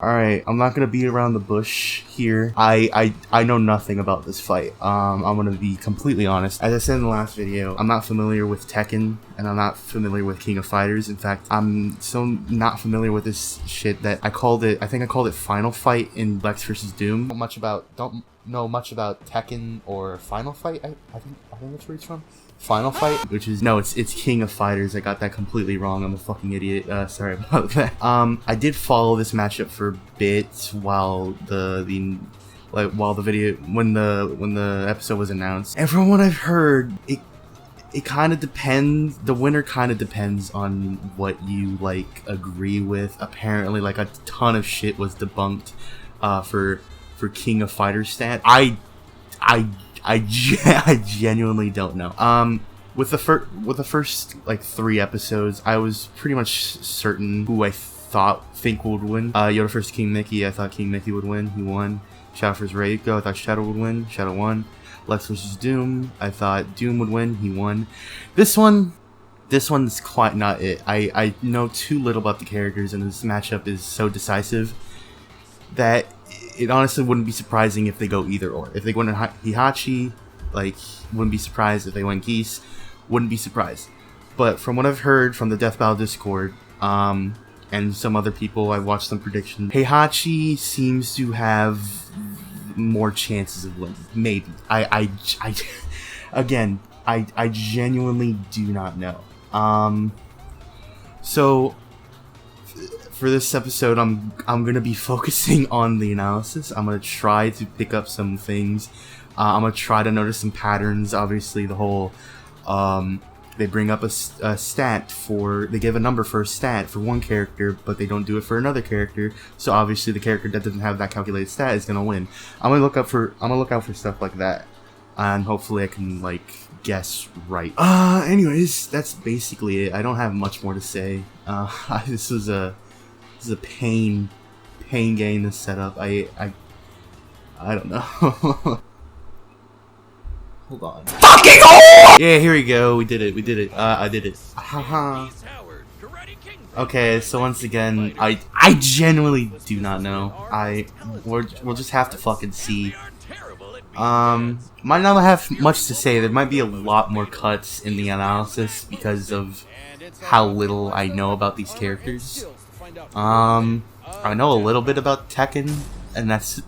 Alright, I'm not gonna beat around the bush here. I know nothing about this fight. I'm gonna be completely honest. As I said in the last video, I'm not familiar with Tekken, and I'm not familiar with King of Fighters. In fact, I'm so not familiar with this shit that I think I called it Final Fight in Lex vs. Doom. Don't know much about Tekken or Final Fight. I think that's where it's from. Final Fight, which is it's King of Fighters. I got that completely wrong. I'm a fucking idiot. Sorry about that. I did follow this matchup for a bit while the video when the episode was announced, and from what I've heard, it kind of depends. The winner kind of depends on what you agree with. Apparently, a ton of shit was debunked for King of Fighters stat. I genuinely don't know. With the first 3 episodes, I was pretty much certain who I think would win. Yoda vs. King Mickey, I thought King Mickey would win. He won. Shadow vs. Reiko, I thought Shadow would win. Shadow won. Lex vs. Doom, I thought Doom would win. He won. This one's quite not it. I know too little about the characters, and this matchup is so decisive that it honestly wouldn't be surprising if they go either or. If they went Heihachi, wouldn't be surprised. If they went Geese, wouldn't be surprised. But from what I've heard from the Death Battle Discord, and some other people, I watched some predictions, Heihachi seems to have more chances of winning. Maybe. Again, I genuinely do not know. So for this episode, I'm gonna be focusing on the analysis. I'm gonna try to pick up some things. I'm gonna try to notice some patterns. Obviously, the whole they bring up a stat they give a number for a stat for one character, but they don't do it for another character. So obviously, the character that doesn't have that calculated stat is gonna win. I'm gonna look out for stuff like that, and hopefully, I can guess right. Anyways, that's basically it. I don't have much more to say. This is a pain game to set up. I don't know. Hold on. Fucking whore! Yeah, here we go. We did it. I did it. Haha. Okay, so once again, I genuinely do not know. We'll just have to fucking see. Might not have much to say. There might be a lot more cuts in the analysis because of how little I know about these characters. I know a little bit about Tekken, and that's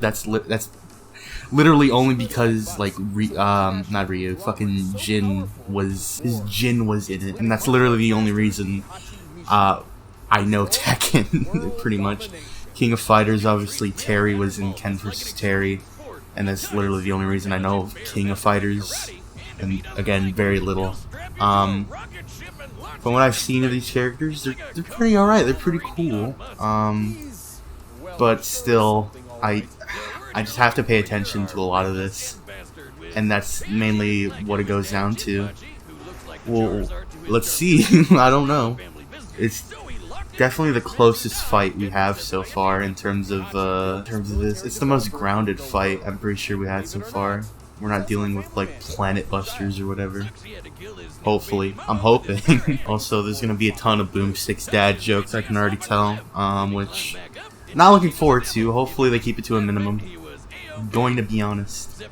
literally only because not Ryu, fucking Jin was in it, and that's literally the only reason I know Tekken pretty much. King of Fighters, obviously Terry was in Ken vs. Terry, and that's literally the only reason I know of King of Fighters, and again, very little. From what I've seen of these characters, they're pretty alright, they're pretty cool, but still, I just have to pay attention to a lot of this, and that's mainly what it goes down to. Well, let's see. I don't know. It's definitely the closest fight we have so far in terms of this. It's the most grounded fight I'm pretty sure we had so far. We're not dealing with planet busters or whatever. Hopefully. I'm hoping. Also, there's gonna be a ton of Boomstick's dad jokes, I can already tell. Which not looking forward to. Hopefully they keep it to a minimum. I'm going to be honest.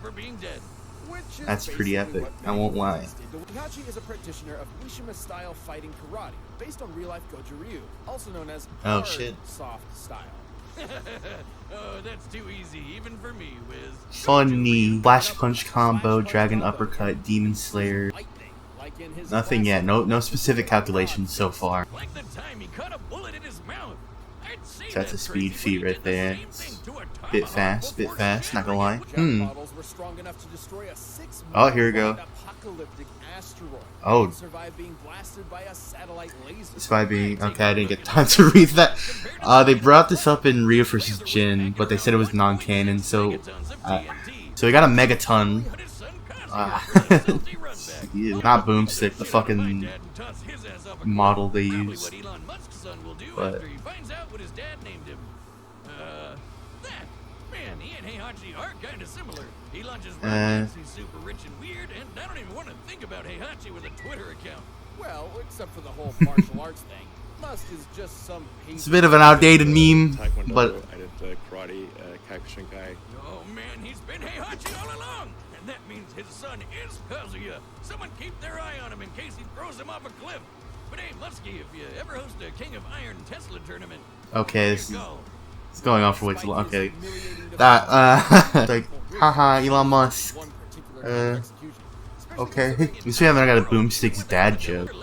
That's pretty epic. I won't lie. Heihachi is a practitioner of Mishima-style fighting karate, based on real-life Goju Ryu, also known as hard, soft style. Oh, that's too easy, even for me, Wiz. Funny. Flash punch combo, dragon uppercut, demon slayer. Nothing yet. No specific calculations so far. Like the time he cut a bullet in his mouth. That's a speed feat right there. Bit fast, not gonna lie. Oh, here we go. Oh. Despite being okay, I didn't get time to read that. They brought this up in Ryu vs. Jin, but they said it was non-canon, so we got a megaton. Not Boomstick, the fucking model they use. But man, he and Heihachi are kind of similar. He lunges right he's super rich and weird, and I don't even want to think about Heihachi with a Twitter account. Well, except for the whole martial arts thing. Must is just some It's a bit of an outdated meme, Taekwondo, but I did karate, Kyokushinkai. Oh man, he's been Heihachi all along! And that means his son is Kazuya! Someone keep their eye on him in case he throws him off a cliff! But hey, Muskie, if you ever host a King of Iron Tesla tournament, okay, there you go. it's going on for way too long. Okay, that like, haha, Elon Musk. Okay, at least we haven't got a Boomstick's dad joke.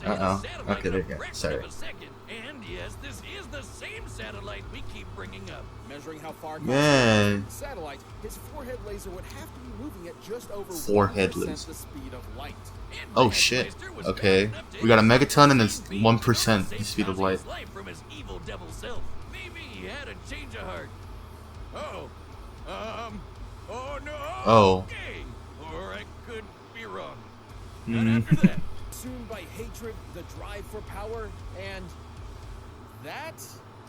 Uh-oh. Okay, there you go. Sorry. And yes, this is the same satellite we keep bringing up. Measuring how far Man. satellite, his forehead laser would have to be moving at just over Forehead 1% laser. the speed of light. And Oh the shit. Blaster was Okay, fast enough to we got a hit megaton and the it's speed 1% to the save speed of light. Kazuya's life from his evil devil self. Maybe he had a change of heart. Oh no. Oh. Okay. Or I could be wrong. Hmm. Not after that. Consumed by hatred, the drive for power, and that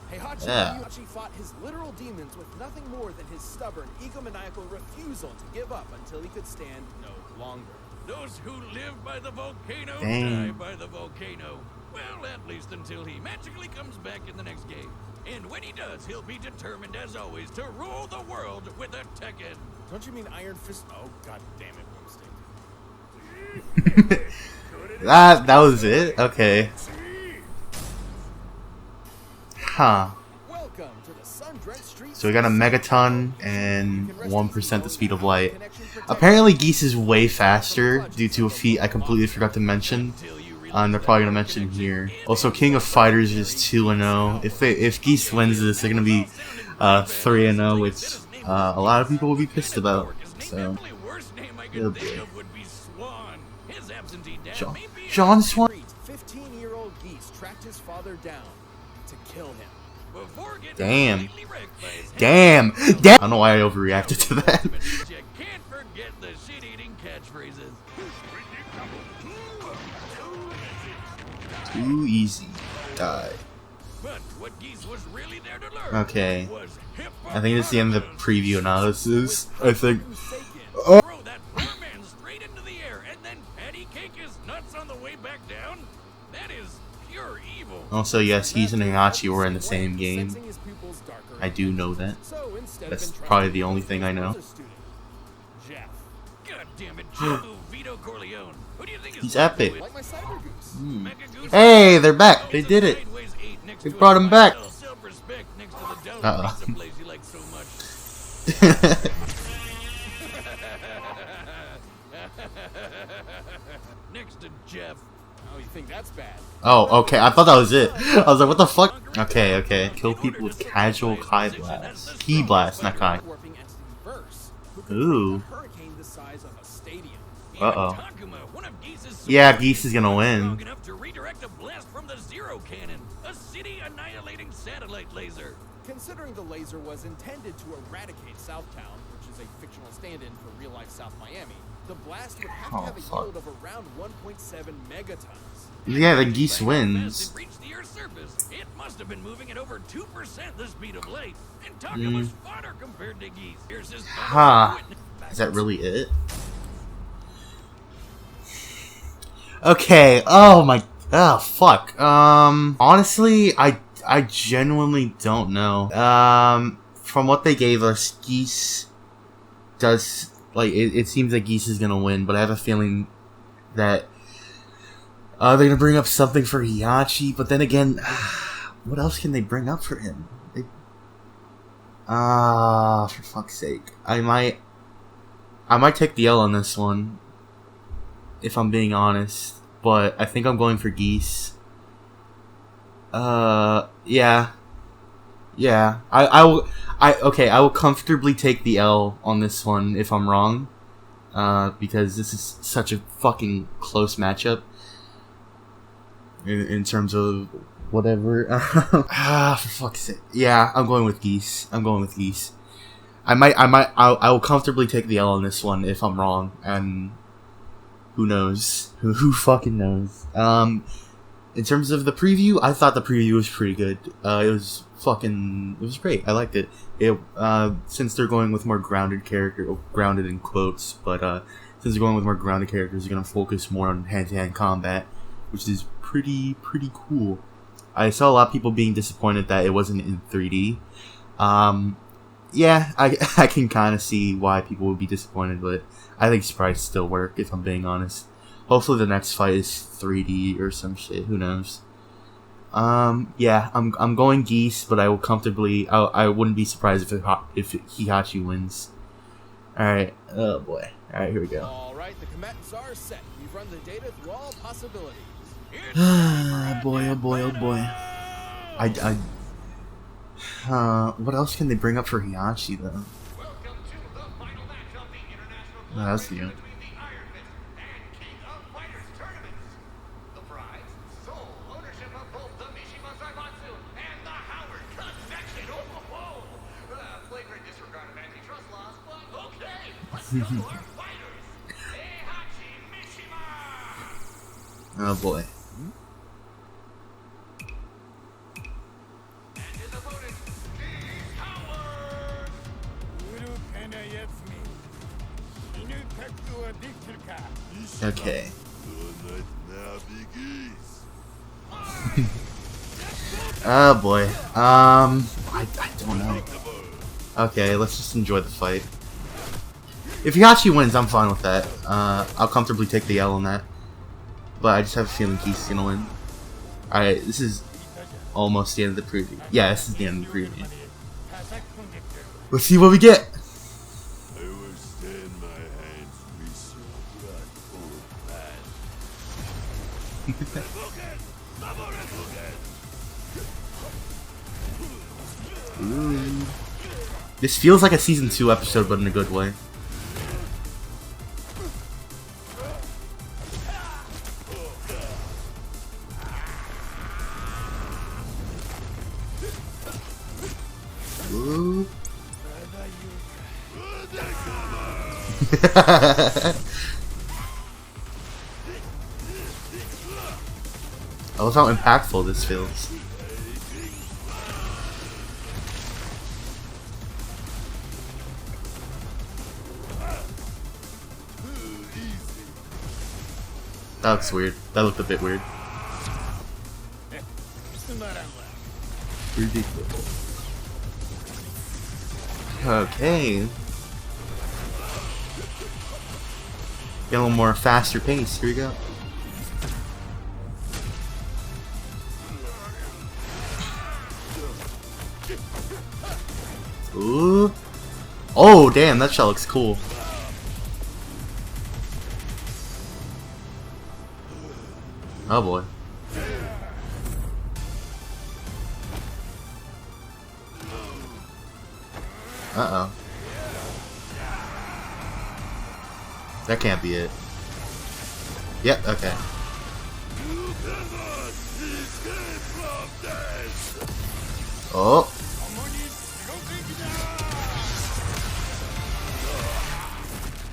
Heihachi Yeah. Mishima fought his literal demons with nothing more than his stubborn, egomaniacal refusal to give up until he could stand no longer. Those who live by the volcano Dang. die by the volcano. Well, at least until he magically comes back in the next game. And when he does, he'll be determined as always to rule the world with a Tekken. Don't you mean Iron Fist? Oh, god damn it, Boomstick. That was it? Okay. Huh. Welcome to the sun-drenched streets. So we got a megaton and 1% the speed of light. Apparently Geese is way faster due to a feat I completely forgot to mention. And they're probably gonna mention here. Also, King of Fighters is 2-0. If Geese wins this, they're gonna be 3-0, which a lot of people will be pissed about. So, yeah, boy. John Swan. 15-year-old Geese tracked his father down to kill him. Damn. Damn. Damn. I don't know why I overreacted to that. You can't forget the shit-eating catchphrases. Too easy. Die. But what Geese was really there to learn Okay. was I think it's the end of the preview analysis. I think. throw that poor man straight into the air and then patty cake his nuts on the way back down. That is pure evil. Also, yes, Geese and Heihachi were in the same game. Sensing his pupils darker I do know that. So instead of That's entrusting probably the him only with thing I know. another student, Jeff. God damn it, Joe Vito Corleone. Who do you think is He's epic. Like my cyber goose. Mega Goose? Hey, they're back. They did it. Sideways eight next They to brought a him back. self-respect next to the Dome Uh-oh. pizza place you like so much. Next to Jeff. Oh, you think that's bad? Oh, okay. I thought that was it. I was like, what the fuck? Okay, okay. Kill people with casual Kai blast. Ki blast, not Kai. Warping entity verse, who could Ooh. create a hurricane the size of a stadium. Uh-oh. Takuma, one of Geese's Yeah, Geese is gonna win. strong enough to redirect a blast from the Zero Cannon, a city-annihilating satellite laser. Considering the laser was intended to eradicate Southtown, which is a fictional stand-in for real-life South Miami, the blast would have to Oh, have a fuck. yield of around 1.7 megatons. Yeah, the Geese Fast wins. it reached the Earth's surface. It must have been moving at over 2% the speed of light. And Takuma's fodder compared to Geese. Here's his Ha. Is that really it? Okay. Oh my. Oh fuck. Honestly, I genuinely don't know. From what they gave us, Geese does like it seems like Geese is gonna win, but I have a feeling that they're gonna bring up something for Heihachi. But then again, what else can they bring up for him? For fuck's sake, I might take the L on this one, if I'm being honest. But I think I'm going for Geese. Yeah. I will comfortably take the L on this one if I'm wrong. Because this is such a fucking close matchup. In terms of whatever. For fuck's sake. Yeah, I'm going with Geese. I will comfortably take the L on this one if I'm wrong, and who knows? Who fucking knows? In terms of the preview, I thought the preview was pretty good. It was great. I liked it. Since they're going with more grounded grounded in quotes, but since they're going with more grounded characters, they're gonna focus more on hand-to-hand combat, which is pretty cool. I saw a lot of people being disappointed that it wasn't in 3D. Yeah, I can kind of see why people would be disappointed, but I think sprites still work, if I'm being honest. Hopefully the next fight is 3D or some shit, who knows. Yeah, I'm going Geese, but I will comfortably, I wouldn't be surprised if Heihachi wins. Alright, oh boy. Alright, here we go. Alright, the combatants are set. We've run the data through all possibilities. Oh boy, oh boy, oh boy. What else can they bring up for Heihachi, though? Oh, that's new. Oh boy. Okay. Oh boy. I don't know. Okay, let's just enjoy the fight. If Heihachi wins, I'm fine with that. I'll comfortably take the L on that. But I just have a feeling Geese is gonna win. Alright, this is almost the end of the preview. Yeah, this is the end of the preview. Let's see what we get. Ooh. This feels like a season 2 episode, but in a good way. Ooh. I love how impactful this feels. That looks weird. That looked a bit weird. Ridiculous. Okay. Get a little more faster pace. Here we go. Ooh. Oh, damn, that shot looks cool. Oh boy. Uh-oh. That can't be it. Yep, okay. Oh.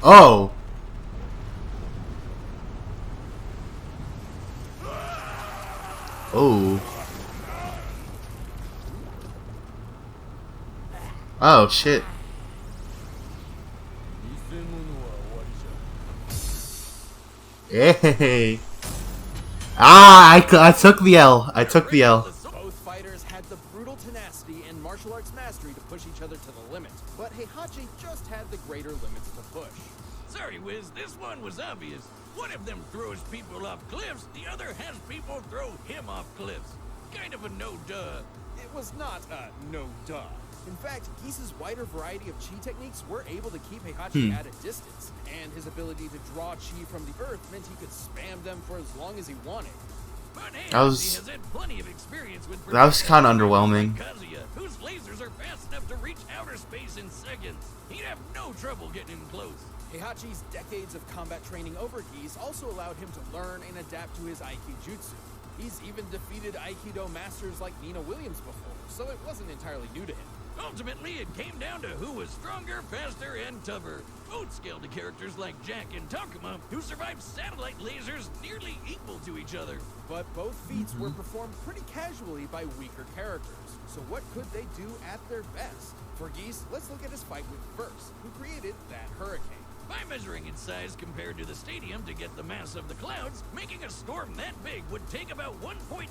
Oh. Oh. Oh shit. Hey. Ah, I took the L. I took the L. Both fighters had the brutal tenacity and martial arts mastery to push each other to the limit, but Heihachi just had the greater limits to push. Sorry, Wiz, this one was obvious. One of them throws people off cliffs, the other has people throw him off cliffs. Kind of a no-duh. It was not a no-duh. In fact, Geese's wider variety of chi techniques were able to keep Heihachi at a distance, and his ability to draw chi from the earth meant he could spam them for as long as he wanted. But hey, That was- he has had plenty of experience with That was kinda underwhelming. Kazuya, whose lasers are fast enough to reach outer space in seconds. He'd have no trouble getting him close. Heihachi's decades of combat training over Geese also allowed him to learn and adapt to his Aikijutsu. He's even defeated Aikido masters like Nina Williams before, so it wasn't entirely new to him. Ultimately, it came down to who was stronger, faster, and tougher. Both scaled to characters like Jack and Takuma, who survived satellite lasers nearly equal to each other. But both feats were performed pretty casually by weaker characters. So what could they do at their best? For Geese, let's look at his fight with Verse, who created that hurricane. By measuring its size compared to the stadium to get the mass of the clouds, making a storm that big would take about 1.8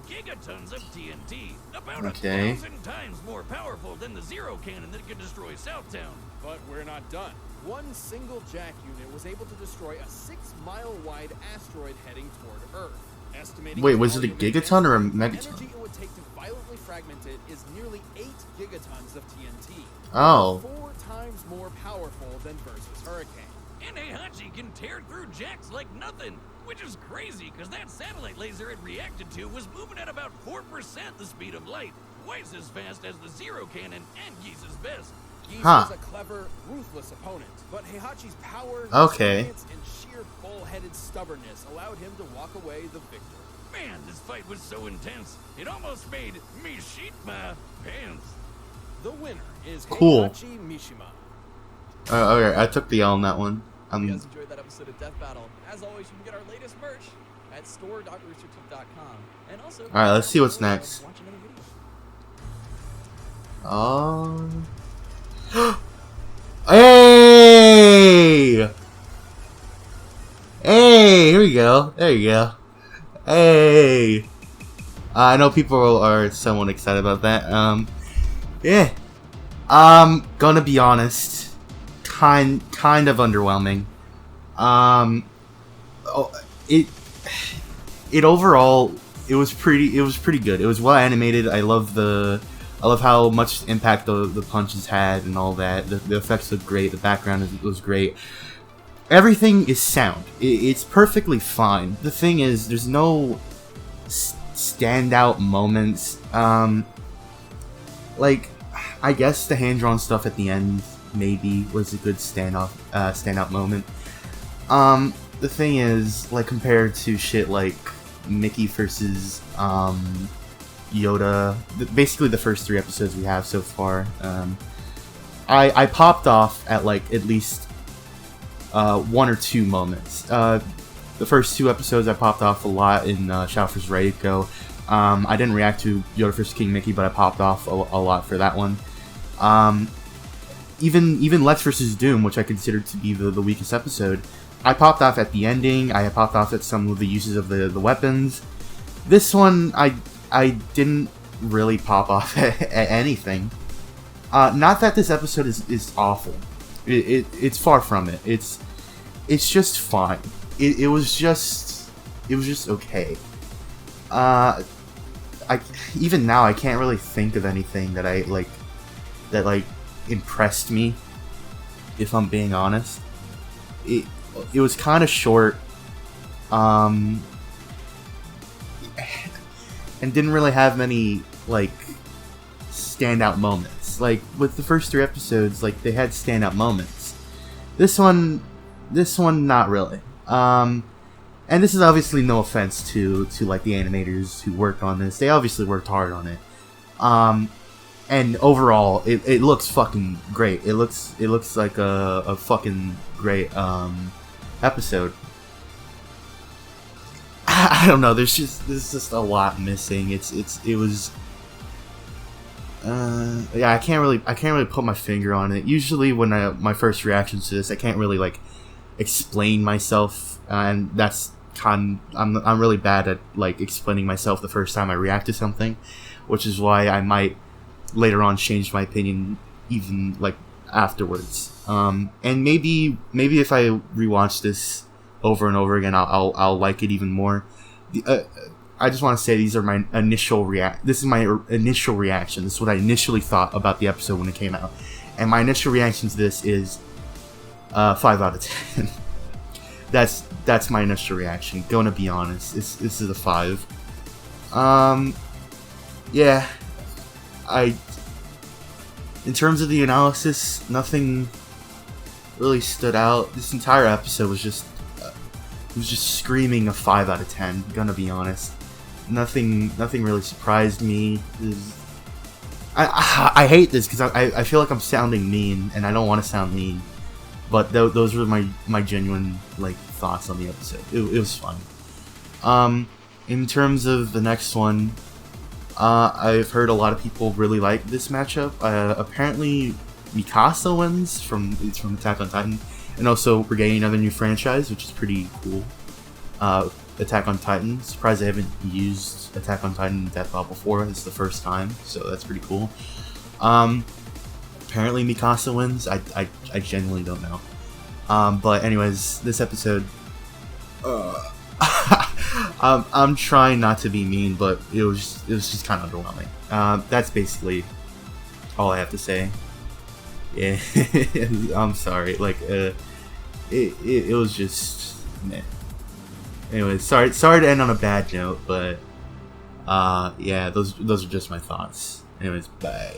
gigatons of TNT. About 1,000 times more powerful than the Zero Cannon that could destroy Southtown. But we're not done. One single jack unit was able to destroy a 6-mile-wide asteroid heading toward Earth. Estimating Wait, was it a gigaton or a the megaton? energy it would take to violently fragment it is nearly 8 gigatons of TNT. Oh. 4 times more powerful than versus Hurricane. And Heihachi can tear through jacks like nothing, which is crazy because that satellite laser it reacted to was moving at about 4% the speed of light, twice as fast as the Zero Cannon and Geese's best. Geese was a clever, ruthless opponent, but Heihachi's power, experience, and sheer bull-headed stubbornness allowed him to walk away the victor. Man, this fight was so intense, it almost made me shit my pants. The winner is Cool. Heihachi Mishima. Okay, I took the L on that one. If you guys enjoyed that episode of Death Battle, as always, you can get our latest merch at store.roosterteeth.com. And also, Alright, let's see what's next. watch another video. Oh. Hey! Hey! Here we go. There you go. Hey! I know people are somewhat excited about that. Yeah. Gonna be honest. Kind of underwhelming. It overall, it was pretty good. It was well animated. I love how much impact the punches had and all that. The effects look great. The background was great. Everything is sound. It's perfectly fine. The thing is, there's no standout moments. Like, I guess the hand-drawn stuff at the end maybe was a good standout moment. The thing is, like, compared to shit like Mickey versus Yoda, basically the first 3 episodes we have so far, I popped off at like at least 1 or 2 moments. The first 2 episodes I popped off a lot in Shao vs. Reiko. I didn't react to Yoda vs. King Mickey, but I popped off a lot for that one. Even Lex vs. Doom, which I considered to be the weakest episode, I popped off at the ending. I popped off at some of the uses of the weapons. This one, I didn't really pop off at anything. Not that this episode is awful. It's far from it. It's just fine. It was just okay. Even now I can't really think of anything that that impressed me, if I'm being honest. It was kind of short, and didn't really have many like standout moments. Like with the first 3 episodes, like they had standout moments. This one not really. And this is obviously no offense to like the animators who worked on this. They obviously worked hard on it. And overall, it looks fucking great. It looks like a fucking great episode. I don't know. There's just a lot missing. It was. Yeah, I can't really put my finger on it. Usually, when my first reactions to this, I can't really like explain myself, and that's I'm really bad at like explaining myself the first time I react to something, which is why I might later on change my opinion even like afterwards. And maybe if I rewatch this over and over again, I'll like it even more. I just want to say these are my initial This is my initial reaction. This is what I initially thought about the episode when it came out, and my initial reaction to this is 5 out of 10. That's my initial reaction. Gonna be honest, this is a 5. Yeah. In terms of the analysis, nothing really stood out. This entire episode was just screaming a 5 out of 10. Gonna be honest, nothing really surprised me. I hate this because I feel like I'm sounding mean, and I don't want to sound mean. But those were my genuine like thoughts on the episode. It was fun. In terms of the next one, I've heard a lot of people really like this matchup. Apparently, Mikasa wins from Attack on Titan, And also, we're getting another new franchise, which is pretty cool. Attack on Titan. Surprised I haven't used Attack on Titan in Deathball before. It's the first time, so that's pretty cool. Apparently Mikasa wins. I genuinely don't know. But anyways, this episode, I'm trying not to be mean, but it was just kind of underwhelming. That's basically all I have to say. Yeah, I'm sorry. Like, it was just meh. Anyways, sorry to end on a bad note, but yeah, those are just my thoughts. Anyways, bye.